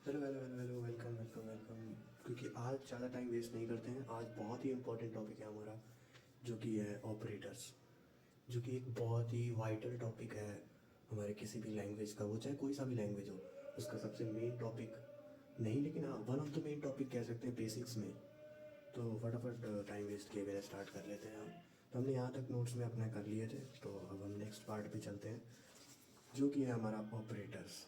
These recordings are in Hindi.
Hello hello hello hello, welcome welcome welcome. क्योंकि आज ज़्यादा टाइम वेस्ट नहीं करते हैं, आज बहुत ही इम्पोर्टेंट टॉपिक है हमारा, जो कि है ऑपरेटर्स। जो कि एक बहुत ही वाइटल टॉपिक है हमारे किसी भी लैंग्वेज का, वो चाहे कोई सा भी लैंग्वेज हो। उसका सबसे मेन टॉपिक नहीं, लेकिन हाँ, one of the main topic कह सकते हैं बेसिक्स में। तो फटाफट टाइम वेस्ट किए बिना स्टार्ट कर लेते हैं हम। तो हमने यहाँ तक नोट्स में अपने कर लिए थे, तो अब हम नेक्स्ट पार्ट पे चलते हैं, जो कि है हमारा ऑपरेटर्स।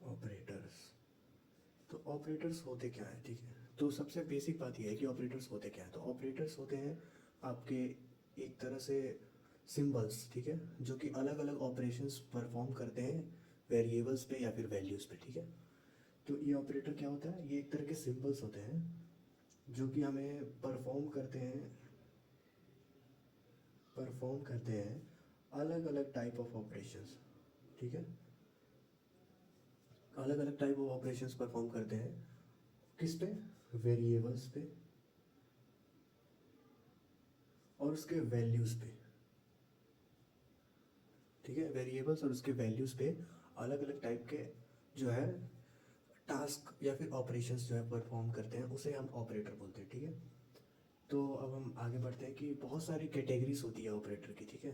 ऑपरेटर्स, तो ऑपरेटर्स होते क्या हैं, ठीक है। तो सबसे बेसिक बात यह है कि ऑपरेटर्स होते क्या हैं। तो ऑपरेटर्स होते हैं आपके एक तरह से सिंबल्स, ठीक है, जो कि अलग अलग ऑपरेशंस परफॉर्म करते हैं वेरिएबल्स पे या फिर वैल्यूज़ पे, ठीक है। तो ये ऑपरेटर क्या होता है, ये एक तरह के सिंबल्स होते हैं जो कि हमें परफॉर्म करते हैं अलग अलग टाइप ऑफ ऑपरेशंस, ठीक है। अलग अलग टाइप ऑफ ऑपरेशंस परफॉर्म करते हैं किस पे, वेरिएबल्स पे और उसके वैल्यूज़ पे, ठीक है। वेरिएबल्स और उसके वैल्यूज़ पे अलग अलग टाइप के जो है टास्क या फिर ऑपरेशंस जो है परफॉर्म करते हैं, उसे हम ऑपरेटर बोलते हैं, ठीक है। तो अब हम आगे बढ़ते हैं कि बहुत सारी कैटेगरीज होती है ऑपरेटर की, ठीक है।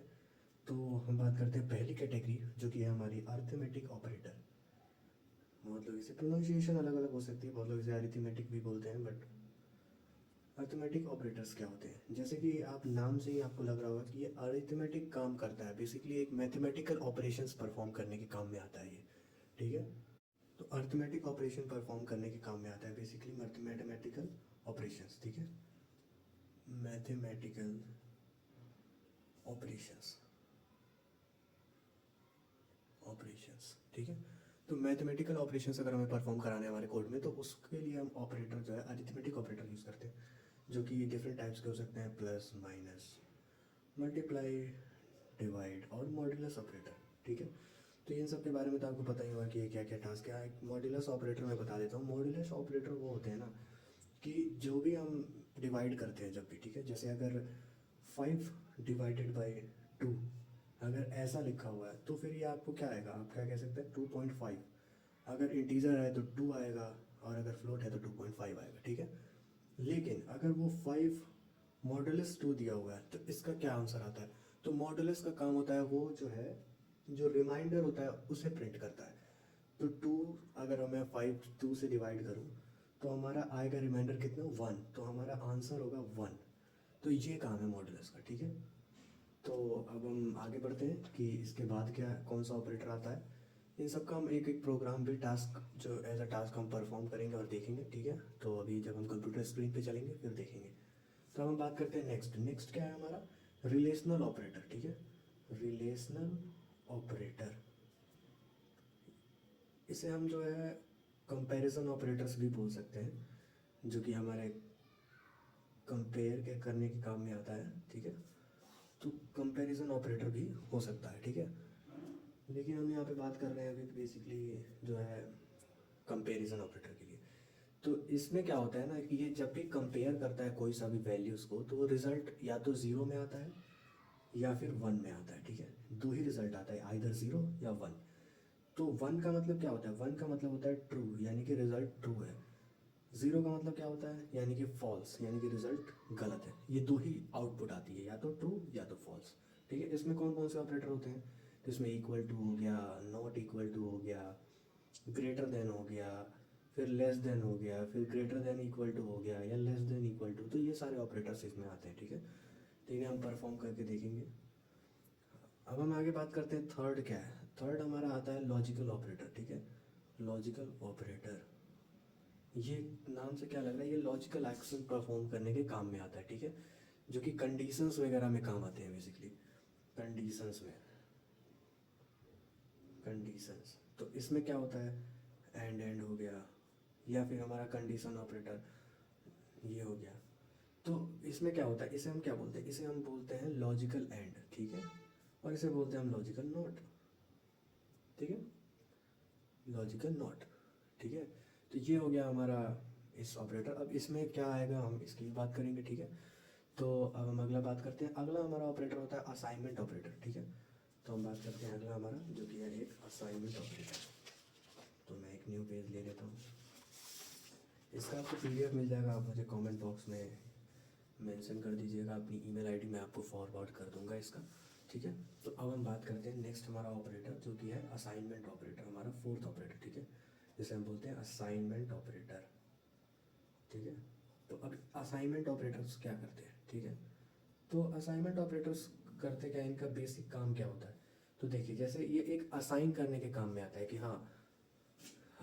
तो हम बात करते हैं पहली कैटेगरी, जो कि है हमारी अरिथमेटिक ऑपरेटर। बहुत लोग इसे प्रोनाउंसिएशन अलग अलग हो सकती है, बहुत लोग इसे अरिथमेटिक भी बोलते हैं, बट अरिथमेटिक ऑपरेटर्स क्या होते हैं, जैसे कि आप नाम से ही आपको लग रहा होगा कि ये अरिथमेटिक काम करता है, बेसिकली एक मैथमेटिकल ऑपरेशंस परफॉर्म करने के काम में आता है ये, ठीक है। तो अरिथमेटिक ऑपरेशन परफॉर्म करने के काम में आता है बेसिकली मैथमेटिकल ऑपरेशंस, ठीक है। मैथमेटिकल ऑपरेशंस, ऑपरेशंस, ठीक है। तो मैथमेटिकल ऑपरेशंस अगर हमें परफॉर्म कराने हैं हमारे कोड में, तो उसके लिए हम ऑपरेटर जो है अरिथमेटिक ऑपरेटर यूज़ करते हैं, जो कि डिफरेंट टाइप्स के हो सकते हैं, प्लस, माइनस, मल्टीप्लाई, डिवाइड और मॉड्यूलस ऑपरेटर, ठीक है। तो इन सब के बारे में तो आपको पता ही होगा कि ये क्या क्या टास्क है। एक मॉड्यूलस ऑपरेटर मैं बता देता हूँ। मॉड्यूलस ऑपरेटर वो होते हैं ना, कि जो भी हम डिवाइड करते हैं जब भी, ठीक है, जैसे अगर 5 डिवाइडेड बाई 2 अगर ऐसा लिखा हुआ है, तो फिर ये आपको क्या आएगा, आप क्या कह सकते हैं, 2.5। अगर इंटीजर है तो 2 आएगा, और अगर फ्लोट है तो 2.5 आएगा, ठीक है। लेकिन अगर वो 5 मॉडुलस 2 दिया हुआ है, तो इसका क्या आंसर आता है। तो मॉडुलस का काम होता है वो जो है, जो रिमाइंडर होता है उसे प्रिंट करता है। तो 2, अगर मैं 5 2 से डिवाइड करूँ, तो हमारा आएगा रिमाइंडर कितना, 1, तो हमारा आंसर होगा 1। तो ये काम है मॉडुलस का, ठीक है। तो अब हम आगे बढ़ते हैं कि इसके बाद क्या, कौन सा ऑपरेटर आता है। इन सब का हम एक एक प्रोग्राम भी, टास्क जो एज अ टास्क हम परफॉर्म करेंगे और देखेंगे, ठीक है। तो अभी जब हम कंप्यूटर स्क्रीन पे चलेंगे फिर देखेंगे। तो हम बात करते हैं नेक्स्ट। नेक्स्ट क्या है हमारा, रिलेशनल ऑपरेटर, ठीक है। रिलेशनल ऑपरेटर, इसे हम जो है कंपैरिजन ऑपरेटर्स भी बोल सकते हैं, जो कि हमारे कंपेयर के करने के काम में आता है, ठीक है। तो कंपैरिजन ऑपरेटर भी हो सकता है, ठीक है। लेकिन हम यहाँ पे बात कर रहे हैं अभी बेसिकली जो है कंपैरिजन ऑपरेटर के लिए। तो इसमें क्या होता है ना, कि ये जब भी कंपेयर करता है कोई सा भी वैल्यूज़ को, तो वो रिज़ल्ट या तो ज़ीरो में आता है या फिर 1 में आता है, ठीक है। दो ही रिज़ल्ट आता है, आइदर 0 या 1। तो 1 का मतलब क्या होता है, 1 का मतलब होता है ट्रू, यानी कि रिज़ल्ट ट्रू है। 0 का मतलब क्या होता है, यानी कि फॉल्स, यानी कि रिजल्ट गलत है। ये दो ही आउटपुट आती है, या तो ट्रू या तो फॉल्स, ठीक है। इसमें कौन कौन से ऑपरेटर होते हैं, तो इसमें इक्वल टू हो गया, नॉट इक्वल टू हो गया, ग्रेटर देन हो गया, फिर लेस देन हो गया, फिर ग्रेटर देन इक्वल टू हो गया, या लेस देन इक्वल टू। तो ये सारे ऑपरेटर्स इसमें आते हैं, ठीक है। तो इन्हें हम परफॉर्म करके देखेंगे। अब हम आगे बात करते हैं थर्ड क्या है। थर्ड हमारा आता है लॉजिकल ऑपरेटर, ठीक है। लॉजिकल ऑपरेटर, ये नाम से क्या लग रहा है, ये लॉजिकल एक्शन परफॉर्म करने के काम में आता है, ठीक है। जो कि कंडीशंस वगैरह में काम आते हैं बेसिकली, कंडीशंस में, कंडीशंस। तो इसमें क्या होता है, एंड एंड हो गया, या फिर हमारा कंडीशन ऑपरेटर ये हो गया। तो इसमें क्या होता है, इसे हम क्या बोलते हैं, इसे हम बोलते हैं लॉजिकल एंड, ठीक है। और इसे बोलते हैं हम लॉजिकल नॉट, ठीक है, लॉजिकल नॉट, ठीक है। तो ये हो गया हमारा इस ऑपरेटर। अब इसमें क्या आएगा, हम इसकी भी बात करेंगे, ठीक है। तो अब हम अगला बात करते हैं। अगला हमारा ऑपरेटर होता है असाइनमेंट ऑपरेटर, ठीक है। तो हम बात करते हैं अगला हमारा, जो कि है एक असाइनमेंट ऑपरेटर। न्यू पेज ले लेता हूँ। इसका आपको PDF मिल जाएगा, आप मुझे कमेंट बॉक्स में मेंशन कर दीजिएगा अपनी ईमेल आईडी, मैं आपको फॉरवर्ड कर दूंगा इसका, ठीक है। तो अब हम बात करते हैं नेक्स्ट हमारा ऑपरेटर जो कि है असाइनमेंट ऑपरेटर, हमारा फोर्थ ऑपरेटर, ठीक है, जिसे हम बोलते हैं असाइनमेंट ऑपरेटर, ठीक है। तो अब असाइनमेंट ऑपरेटर्स क्या करते हैं, ठीक है। तो असाइनमेंट ऑपरेटर्स करते क्या, इनका बेसिक काम क्या होता है। तो देखिए जैसे ये एक असाइन करने के काम में आता है कि हाँ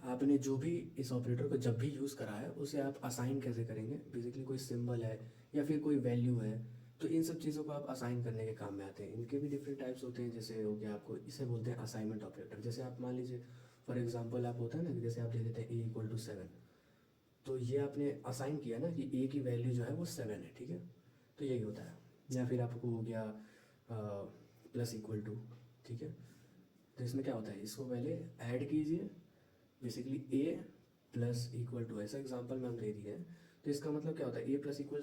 आपने जो भी इस ऑपरेटर को जब भी यूज़ करा है उसे आप असाइन कैसे करेंगे, बेसिकली कोई सिंबल है या फिर कोई वैल्यू है, तो इन सब चीज़ों को आप असाइन करने के काम में आते हैं। इनके भी डिफरेंट टाइप्स होते हैं, जैसे हो गया आपको, इसे बोलते हैं असाइनमेंट ऑपरेटर। जैसे आप मान लीजिए फॉर एग्जांपल आप होता है ना कि जैसे आप दे देते हैं A=7, तो ये आपने असाइन किया ना कि A की वैल्यू जो है वो 7 है, ठीक है। तो यही होता है। या फिर आपको हो गया +=, ठीक है। तो इसमें क्या होता है, इसको पहले ऐड कीजिए, बेसिकली A+=, ऐसा एग्जांपल में हम दे दिए हैं। तो इसका मतलब क्या होता है, A+=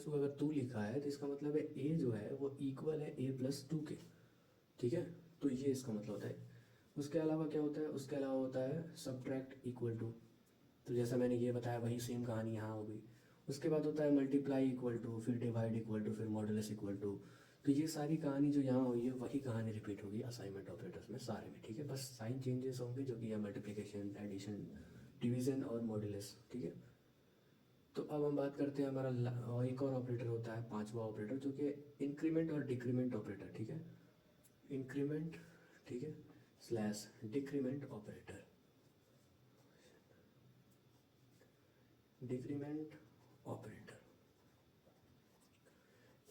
अगर 2 लिखा है तो इसका मतलब है A जो है वो इक्वल है A+2 के, ठीक है। तो ये इसका मतलब होता है। उसके अलावा क्या होता है, उसके अलावा होता है सब्ट्रैक्ट=, तो जैसा मैंने ये बताया वही सेम कहानी यहाँ हो गई। उसके बाद होता है मल्टीप्लाई=, फिर डिवाइड=, फिर मॉडुलस=। तो ये सारी कहानी जो यहाँ हुई है वही कहानी रिपीट होगी असाइनमेंट ऑपरेटर्स में सारे में, ठीक है। बस साइन चेंजेस होंगे जो कि है मल्टीप्लिकेशन, एडिशन, डिवीजन और मॉडुलस, ठीक है। तो अब हम बात करते हैं हमारा और एक और ऑपरेटर होता है, पांचवा ऑपरेटर, जो कि इंक्रीमेंट और डिक्रीमेंट ऑपरेटर, ठीक है। इंक्रीमेंट, ठीक है, slash decrement operator. Decrement operator,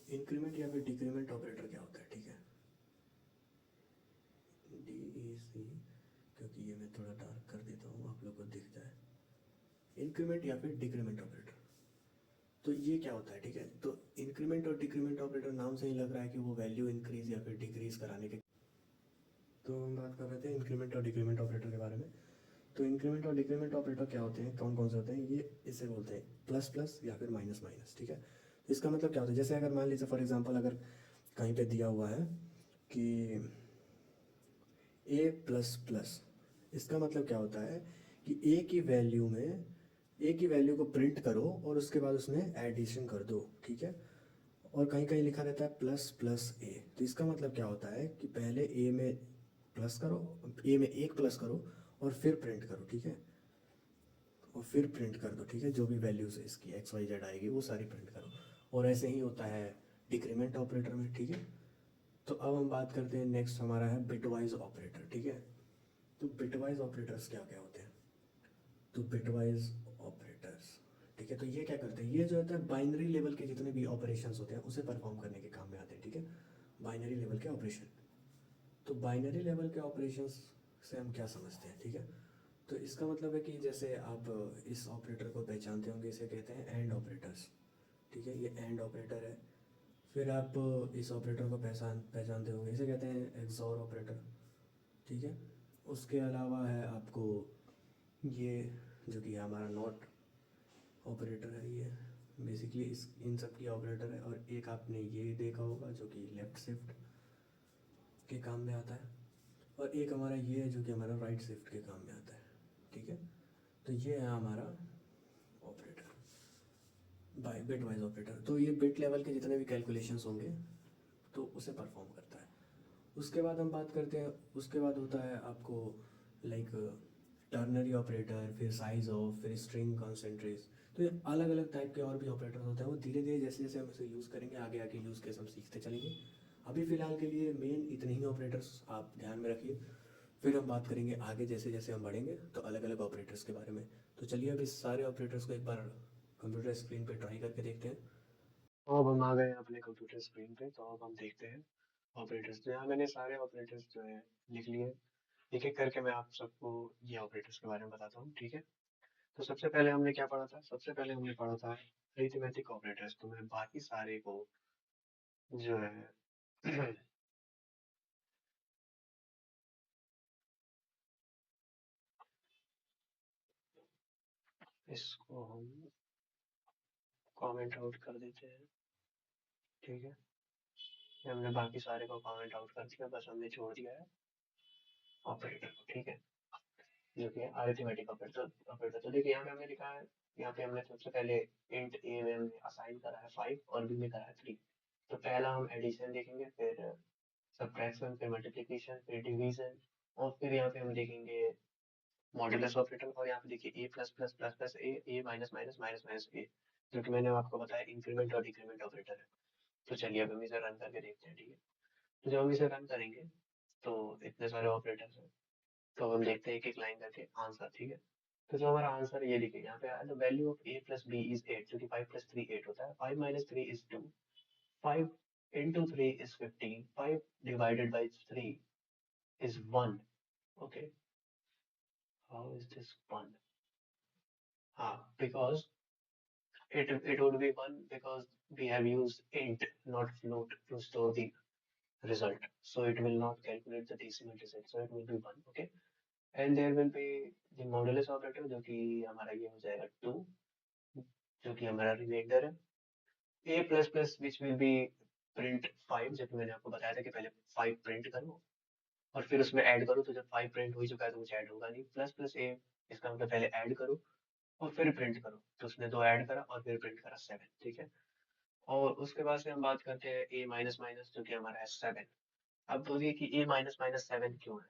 increment या फिर डिक्रीमेंट ऑपरेटर क्या होता है, ठीक है। DEC, क्योंकि ये मैं थोड़ा डार्क कर देता हूँ आप लोग को दिख जाए। इंक्रीमेंट या फिर डिक्रीमेंट ऑपरेटर, तो ये क्या होता है, ठीक है। तो इंक्रीमेंट और डिक्रीमेंट ऑपरेटर नाम से ही लग रहा है कि वो वैल्यू इंक्रीज या फिर डिक्रीज कराने के। तो हम बात कर रहे थे इंक्रीमेंट और डिक्रीमेंट ऑपरेटर के बारे में। तो इंक्रीमेंट और डिक्रीमेंट ऑपरेटर क्या होते हैं, कौन कौन से होते हैं, ये इसे बोलते हैं प्लस प्लस या फिर माइनस माइनस, ठीक है। तो इसका मतलब क्या होता है, जैसे अगर मान लीजिए फॉर एग्जांपल अगर कहीं पे दिया हुआ है कि A++, इसका मतलब क्या होता है कि ए की वैल्यू को प्रिंट करो और उसके बाद उसमें एडिशन कर दो, ठीक है। और कहीं कहीं लिखा रहता है ++A, तो इसका मतलब क्या होता है कि पहले ए में प्लस करो, ए में एक प्लस करो और फिर प्रिंट करो, ठीक है। और फिर प्रिंट कर दो, ठीक है, जो भी वैल्यूज है इसकी XYZ आएगी वो सारी प्रिंट करो। और ऐसे ही होता है डिक्रीमेंट ऑपरेटर में, ठीक है। तो अब हम बात करते हैं नेक्स्ट हमारा है बिटवाइज ऑपरेटर, ठीक है। तो बिटवाइज ऑपरेटर्स क्या क्या होते हैं, तो बिटवाइज ऑपरेटर्स, ठीक है, तो ये क्या करते हैं, ये जो होता है बाइनरी लेवल के जितने भी ऑपरेशंस होते हैं उसे परफॉर्म करने के काम में आते हैं, ठीक है। बाइनरी लेवल के ऑपरेशन, तो बाइनरी लेवल के ऑपरेशंस से हम क्या समझते हैं, ठीक है। तो इसका मतलब है कि जैसे आप इस ऑपरेटर को पहचानते होंगे, इसे कहते हैं एंड ऑपरेटर्स, ठीक है, ये एंड ऑपरेटर है। फिर आप इस ऑपरेटर को पहचानते होंगे, इसे कहते हैं एक्सॉर ऑपरेटर, ठीक है। उसके अलावा है आपको ये जो कि हमारा नॉट ऑपरेटर है, ये बेसिकली इस इन सब की ऑपरेटर है। और एक आपने ये देखा होगा जो कि लेफ़्ट शिफ्ट के काम में आता है, और एक हमारा ये है जो कि हमारा राइट शिफ्ट के काम में आता है, ठीक है। तो ये है हमारा operator, by bit wise operator. तो ये बिट लेवल के जितने भी कैलकुलेशंस होंगे तो उसे परफॉर्म करता है। उसके बाद हम बात करते हैं, उसके बाद होता है आपको लाइक टर्नरी ऑपरेटर, फिर साइज ऑफ, फिर स्ट्रिंग कॉन्सेंट्रेस। तो ये अलग अलग टाइप के और भी ऑपरेटर होते हैं, वो धीरे धीरे जैसे जैसे हम इसे यूज़ करेंगे आगे आगे यूज़ केस हम सीखते चलेंगे। अभी फ़िलहाल के लिए मेन इतने ही ऑपरेटर्स आप ध्यान में रखिए, फिर हम बात करेंगे आगे जैसे जैसे हम बढ़ेंगे तो अलग अलग ऑपरेटर्स के बारे में। तो चलिए अब इस सारे ऑपरेटर्स को एक बार कंप्यूटर स्क्रीन पे ट्राई करके देखते हैं। तो अब हम आ गए हैं अपने कंप्यूटर स्क्रीन पे, तो अब हम देखते हैं ऑपरेटर्स। तो यहाँ मैंने सारे ऑपरेटर्स जो है लिख लिए। एक एक करके मैं आप सबको ये ऑपरेटर्स के बारे में बताता हूँ, ठीक है। तो सबसे पहले हमने क्या पढ़ा था, सबसे पहले हमने पढ़ा था अरिथमेटिक ऑपरेटर्स। तो मैं बाकी सारे को जो है इसको हम कमेंट आउट कर देते हैं, ठीक है। ये हमने बाकी सारे को कमेंट आउट कर दिया, बस हमने छोड़ दिया है ऑपरेटर को, ठीक है। जो कि अरिथमेटिक ऑपरेटर ऑपरेटर। तो देखिए यहाँ पे हमने लिखा है, यहाँ पे हमने सबसे पहले इंट ए में हमने असाइन करा है 5 और बी में करा है 3। तो पहला हम एडिशन देखेंगे, फिर सब्ट्रैक्शन, फिर मल्टीप्लिकेशन, फिर डिवीजन, और फिर यहाँ पे हम देखेंगे मॉड्यूलस ऑपरेटर। और यहाँ पे देखिए ए प्लस प्लस प्लस प्लस ए माइनस माइनस माइनस माइनस ए, जो कि मैंने आपको बताया इंक्रीमेंट और डिक्रीमेंट ऑपरेटर है। तो चलिए अब हम इसे रन करके देखते हैं, ठीक है। तो जब हम इसे रन करेंगे तो इतने सारे ऑपरेटर्स हैं, तो हम देखते हैं एक एक लाइन करके आंसर, ठीक है। तो जो हमारा आंसर ये देखिए यहाँ पे आया, the value of a plus b is 8, जो कि 5 प्लस 3 8 होता है। 5 minus 3 is 2, 5 into 3 is 15, 5 divided by 3 is 1. Okay, how is this 1? Because it would be 1 because we have used int, not float, to store the result. So it will not calculate the decimal result. So it will be 1. Okay, and there will be the modulus operator, जो कि हमारा ये हो जाएगा 2, जो कि हमारा रिमाइंडर है। a plus plus which will be print 5, जब मैंने आपको बताया था कि पहले 5 प्रिंट करो और फिर उसमें ऐड करो। तो जब 5 प्रिंट हो ही चुका है तो कुछ ऐड होगा नहीं। प्लस प्लस ए, इसका मतलब पहले ऐड करो और फिर प्रिंट करो। तो उसने 2 ऐड करा और फिर प्रिंट करा 7, ठीक है। और उसके बाद से हम बात करते हैं ए माइनस माइनस, जो कि हमारा है 7। अब बोलिए कि ए माइनस माइनस 7 क्यों है।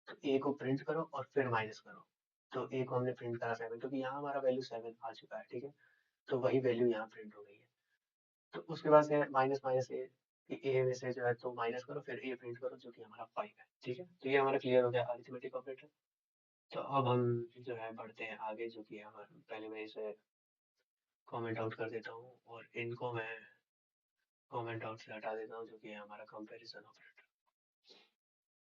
तो ए को प्रिंट करो और फिर माइनस करो। तो ए को हमने प्रिंट करा 7 क्योंकि यहाँ हमारा वैल्यू 7 आ चुका है, ठीक है। तो वही वैल्यू यहाँ प्रिंट हो गई है। तो उसके बाद से माइनस माइनस ए में से जो है तो माइनस करो, फिर ए प्रिंट करो, जो कि हमारा 5 है, ठीक है। तो ये हमारा क्लियर हो गया अरिथमेटिक ऑपरेटर। तो अब हम जो है बढ़ते हैं आगे, जो कि हमारा पहले मैं इसे कमेंट आउट कर देता हूँ और इनको मैं कमेंट आउट से हटा देता हूँ, जो कि है हमारा कंपैरिजन ऑपरेटर।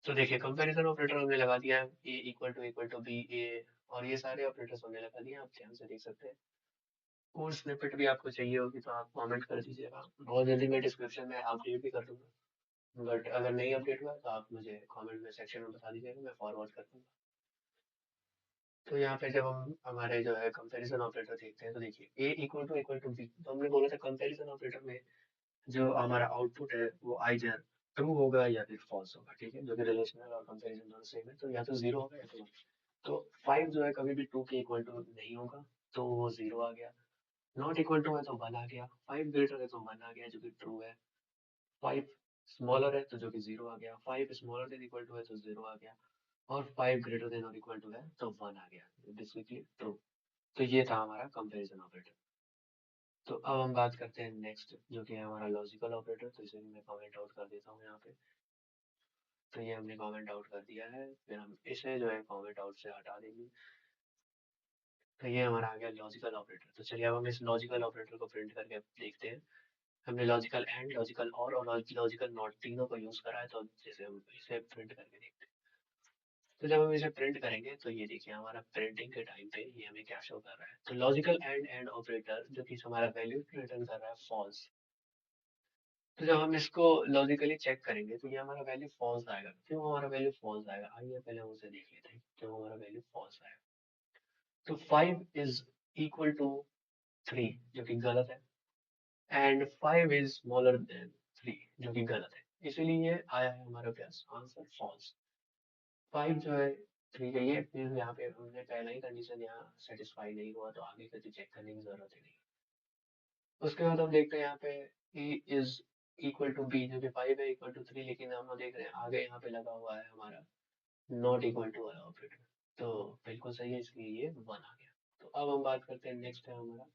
तो देखिए कंपैरिजन ऑपरेटर हमने लगा दिया है, ए इक्वल टू बी ए, और ये सारे ऑपरेटर्स हमने लगा दिए, आप ध्यान से देख सकते हैं। कोड स्निपेट भी आपको चाहिए होगी तो आप कमेंट कर दीजिएगा, बहुत जल्दी मैं डिस्क्रिप्शन में अपडेट भी कर दूंगा। बट अगर नहीं अपडेट हुआ तो आप मुझे कमेंट में सेक्शन में बता दीजिएगा, मैं फॉरवर्ड कर दूंगा। तो यहाँ पे जब हम हमारे जो है कंपैरिजन ऑपरेटर देखते हैं, तो देखिए a इक्वल टू बी, तो हमने बोला था कंपैरिजन ऑपरेटर में जो हमारा आउटपुट है वो आइदर ट्रू होगा या फिर फॉल्स होगा, ठीक है। जो कि रिलेशनल और कंपैरिजन दोनों सेम है, तो या तो जीरो होगा या तो 1। तो 5 जो है कभी भी 2 के इक्वल टू नहीं होगा, तो वो जीरो आ गया। नॉट इक्वल टू है तो 1 आ गया। 5 ग्रेटर है तो 1 आ गया, जो कि ट्रू है। 5 स्मॉलर है तो जो कि जीरो आ गया। 5 स्मॉलर देन इक्वल टू है तो जीरो आ गया। और 5 ग्रेटर देन और इक्वल टू है तो 1 आ गया, बेसिकली ट्रू। तो ये था हमारा कंपैरिजन ऑपरेटर। तो अब हम बात करते हैं नेक्स्ट, जो कि है हमारा लॉजिकल ऑपरेटर। तो इसे भी मैं कमेंट आउट कर देता हूँ यहाँ पे। तो ये हमने कमेंट आउट कर दिया है, फिर हम इसे जो है कमेंट आउट से हटा देंगे। तो ये हमारा आ गया लॉजिकल ऑपरेटर। तो चलिए अब हम इस लॉजिकल ऑपरेटर को प्रिंट करके देखते हैं। हमने लॉजिकल एंड, लॉजिकल और लॉजिकल नॉट तीनों को यूज करा है, तो जैसे हम इसे प्रिंट करके देखते हैं। तो जब हम इसे प्रिंट करेंगे तो ये देखिए हमारा प्रिंटिंग के टाइम पे ये हमें क्या शो कर रहा है। तो लॉजिकल एंड ऑपरेटर जो कि हमारा वैल्यू रिटर्न कर रहा है फॉल्स। तो जब हम इसको लॉजिकली चेक करेंगे तो ये हमारा वैल्यू फॉल्स आएगा। क्यों हमारा वैल्यू फॉल्स आएगा, आइए पहले हम उसे देख लेते हैं क्यों हमारा वैल्यू फॉल्स आएगा। तो 5 इज इक्वल टू 3, जो कि गलत है, एंड 5 इज स्मॉलर देन 3, जो कि गलत है। इसीलिए ये आया है हमारे पास आंसर फॉल्स। 5 जो है 3 का, ये फिर यहाँ पे हमने पहला ही कंडीशन यहाँ सेटिस्फाई नहीं हुआ, तो आगे का तो चेक करने की जरूरत ही नहीं। उसके बाद हम देखते हैं यहाँ पे ए इज इक्वल टू बी, जो कि 5 है इक्वल टू 3, लेकिन हम देख रहे हैं आगे यहाँ पे लगा हुआ है हमारा नॉट इक्वल टू वाला ऑपरेटर। तो बिल्कुल सही है, इसलिए ये 1 आ गया। तो अब हम बात करते हैं नेक्स्ट है हमारा,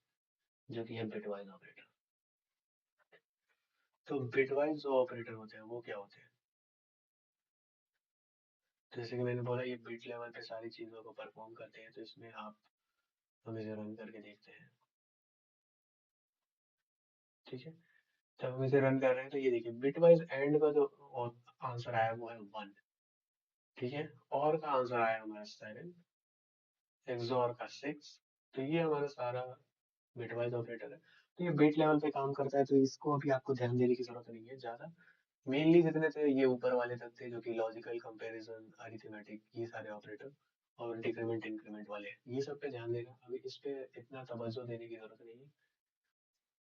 जो कि है बिटवाइज ऑपरेटर। तो बिटवाइज जो ऑपरेटर होते हैं वो क्या होते हैं, तो जैसे कि मैंने बोला ये बिट लेवल पे सारी चीज़ों को परफॉर्म करते हैं। तो इसमें आप हम इसे रन करके देखते हैं, ठीक है। जब हम इसे रन कर रहे हैं तो ये देखिए बिटवाइज एंड का जो आंसर आया वो है 1, ठीक है। और का आंसर आया हमारा 7, एक्सॉर का 6। तो ये हमारा सारा बिटवाइज ऑपरेटर है। तो ये बिट लेवल पे काम करता है, तो इसको अभी आपको ध्यान देने की जरूरत नहीं है ज्यादा। मेनली जितने थे ये ऊपर वाले तक थे, जो कि लॉजिकल, कंपैरिजन, अरिथमेटिक, ये सारे ऑपरेटर, और डिक्रीमेंट इंक्रीमेंट वाले, ये सब पे ध्यान देना। अभी इस पे इतना तवज्जो देने की जरूरत नहीं है।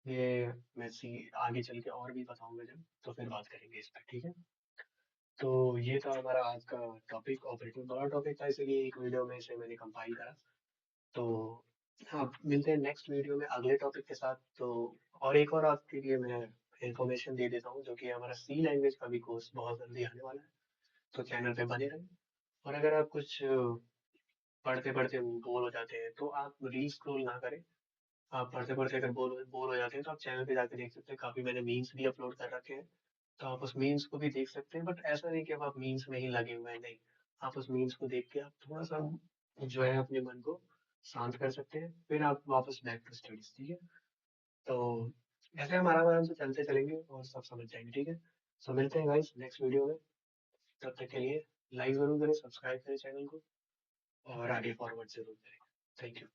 ये मैं सी आगे चल के और भी बताऊंगा जब, तो फिर बात करेंगे इस पे, ठीक है। तो ये था हमारा आज का टॉपिक। ऑपरेटर बड़ा टॉपिक था, इसलिए एक वीडियो में इसे मैंने कंपाइल करा। तो हाँ, मिलते हैं नेक्स्ट वीडियो में अगले टॉपिक के साथ। तो और एक और आपके लिए मैं इंफॉर्मेशन दे देता हूँ, जो कि हमारा सी लैंग्वेज का भी कोर्स बहुत जल्दी आने वाला है। तो चैनल पे बने रहें। और अगर आप कुछ पढ़ते पढ़ते बोर हो जाते हैं तो आप रील स्क्रॉल ना करें। आप पढ़ते पढ़ते अगर बोर हो जाते हैं तो आप चैनल पे जाके देख सकते हैं, काफी मैंने मीम्स भी अपलोड कर रखे हैं। तो आप उस मीम्स को भी देख सकते हैं, बट ऐसा नहीं कि अब आप मीम्स में ही लगे हुए हैं, नहीं। आप उस मीम्स को देख के आप थोड़ा सा जो है अपने मन को शांत कर सकते हैं, फिर आप वापस बैक टू स्टडीज, ठीक है। तो ऐसे हम आराम आराम से चलते चलेंगे और सब समझ जाएंगे, ठीक है। सो मिलते हैं गाइस नेक्स्ट वीडियो में। तब तक के लिए लाइक जरूर करें, सब्सक्राइब करें चैनल को, और आगे फॉरवर्ड जरूर करें। Thank you.